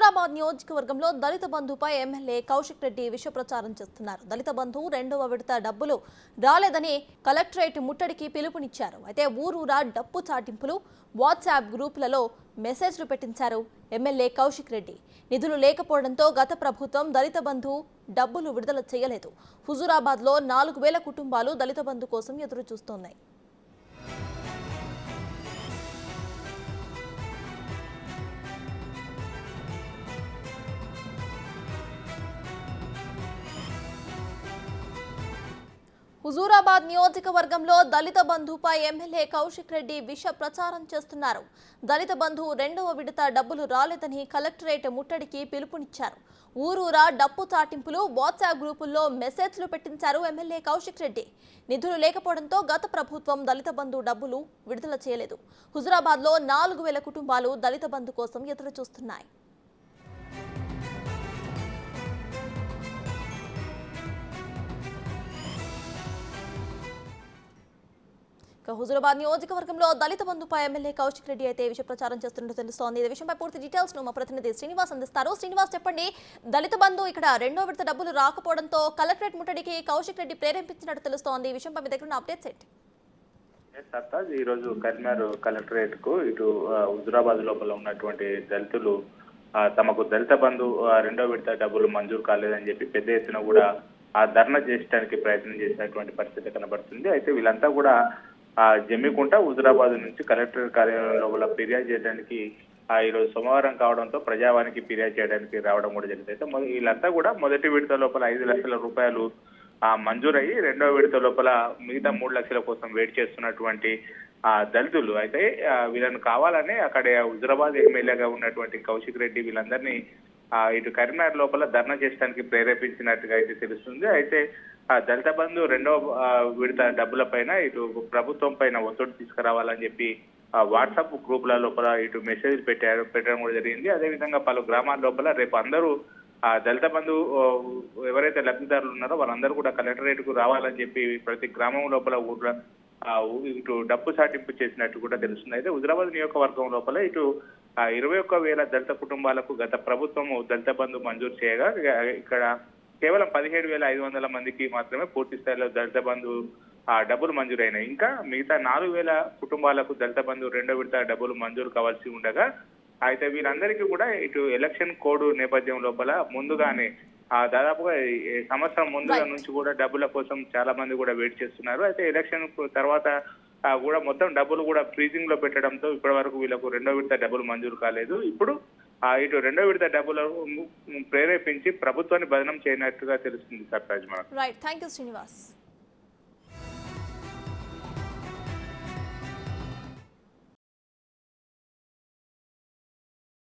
హుజూరాబాద్ నియోజకవర్గంలో దళిత బంధుపై ఎమ్మెల్యే కౌశిక్ రెడ్డి విష ప్రచారం చేస్తున్నారు. దళిత బంధు రెండవ విడత డబ్బులు రాలేదని కలెక్టరేట్ ముట్టడికి పిలుపునిచ్చారు. అయితే ఊరూరా డప్పు చాటింపులు, వాట్సాప్ గ్రూపులలో మెసేజ్లు పెట్టించారు ఎమ్మెల్యే కౌశిక్ రెడ్డి. నిధులు లేకపోవడంతో గత ప్రభుత్వం దళిత బంధు డబ్బులు విడుదల చేయలేదు. హుజూరాబాద్లో 4,000 కుటుంబాలు దళిత బంధు కోసం ఎదురు చూస్తున్నాయి. హుజూరాబాద్ నియోజకవర్గంలో దళిత బంధుపై ఎమ్మెల్యే కౌశిక్ రెడ్డి విష ప్రచారం చేస్తున్నారు. దళిత బంధు రెండవ విడత డబ్బులు రాలేదని కలెక్టరేట్ ముట్టడికి పిలుపునిచ్చారు. ఊరూరా డప్పు చాటింపులు, వాట్సాప్ గ్రూపుల్లో మెసేజ్లు పెట్టించారు ఎమ్మెల్యే కౌశిక్ రెడ్డి. నిధులు లేకపోవడంతో గత ప్రభుత్వం దళిత బంధు డబ్బులు విడుదల చేయలేదు. హుజూరాబాద్లో 4,000 కుటుంబాలు దళిత బంధు కోసం ఎదురు చూస్తున్నాయి. హుజూరాబాద్ నియోజకవర్గంలో దళిత బంధుపై ఎమ్మెల్యే కౌశిక్ రెడ్డి అయితే విషయ ప్రచారం చేస్తున్నట్టు తెలుస్తోంది. ఈ విషయంపై పూర్తి డీటెయిల్స్ ను మా ప్రతినిధి శ్రీనివాస్ అందిస్తారు. శ్రీనివాస్, చెప్పండి, దళిత బంధు ఇక్కడ రెండో విడత డబ్బులు రాకపోవడంతో కలెక్టరేట్ ముట్టడికి కౌశిక్ రెడ్డి ప్రేరేపించినట్టు తెలుస్తోంది. ఈ విషయంపై మీ దగ్గర ఉన్న అప్డేట్స్ ఏంటి? ఈ రోజు కరీంనగర్ కలెక్టరేట్ కు ఇటు హుజూరాబాద్ లోపల ఉన్నటువంటి దళితులు తమకు దళిత బంధు రెండో విడత డబ్బులు మంజూరు కాలేదని చెప్పి పెద్ద ఎత్తున కూడా ధర్నా చేయడానికి ప్రయత్నం చేసినటువంటి పరిస్థితి కనబడుతుంది. అయితే వీళ్ళంతా కూడా జమ్మికుంట హుజూరాబాద్ నుంచి కలెక్టర్ కార్యాలయం లోపల ఫిర్యాదు చేయడానికి ఈరోజు సోమవారం కావడంతో ప్రజావానికి ఫిర్యాదు చేయడానికి రావడం కూడా జరిగింది. అయితే వీళ్ళంతా కూడా మొదటి విడత లోపల 5 లక్షల రూపాయలు మంజూరయ్యి రెండవ విడత లోపల మిగతా 3 లక్షల కోసం వెయిట్ చేస్తున్నటువంటి దళితులు. అయితే వీళ్ళని కావాలని అక్కడ హుజూరాబాద్ ఎమ్మెల్యేగా ఉన్నటువంటి కౌశిక్ రెడ్డి వీళ్ళందరినీ ఇటు కరీంనగర్ లోపల ధర్నా చేయడానికి ప్రేరేపించినట్టుగా అయితే తెలుస్తుంది. అయితే దళిత బంధు రెండవ విడత డబ్బుల పైన ఇటు ప్రభుత్వం పైన ఒత్తిడి తీసుకురావాలని చెప్పి వాట్సాప్ గ్రూపుల లోపల ఇటు మెసేజ్ పెట్టడం కూడా జరిగింది. అదేవిధంగా పలు గ్రామాల లోపల రేపు అందరూ దళిత బంధు ఎవరైతే లబ్ధిదారులు ఉన్నారో వాళ్ళందరూ కూడా కలెక్టరేట్ కు రావాలని చెప్పి ప్రతి గ్రామం లోపల ఊర్ల ఇటు డబ్బు సాటింపు చేసినట్టు కూడా తెలుస్తుంది. అయితే హుజూరాబాద్ నియోజకవర్గం లోపల ఇటు 21,000 దళిత కుటుంబాలకు గత ప్రభుత్వం దళిత బంధు మంజూరు చేయగా ఇక్కడ కేవలం 17,500 మందికి మాత్రమే పూర్తి స్థాయిలో దళిత బంధు డబ్బులు మంజూరైనాయి. ఇంకా మిగతా 4,000 కుటుంబాలకు దళిత బంధు రెండో విడత డబ్బులు మంజూరు కావాల్సి ఉండగా అయితే వీరందరికీ కూడా ఇటు ఎలక్షన్ కోడ్ నేపథ్యం లోపల ముందుగానే దాదాపుగా సంవత్సరం ముందుగా నుంచి కూడా డబ్బుల కోసం చాలా మంది కూడా వెయిట్ చేస్తున్నారు. అయితే ఎలక్షన్ తర్వాత కూడా మొత్తం డబ్బులు కూడా ఫ్రీజింగ్ లో పెట్టడంతో ఇప్పటి వరకు వీళ్ళకు రెండో విడత డబ్బులు మంజూరు కాలేదు. ఇప్పుడు ఇటు రెండో విడత డబ్బులు ప్రేరేపించి ప్రభుత్వాన్ని బదనం చేయనట్టుగా తెలుస్తుంది. సర్తాజ్. Right, thank you Srinivas.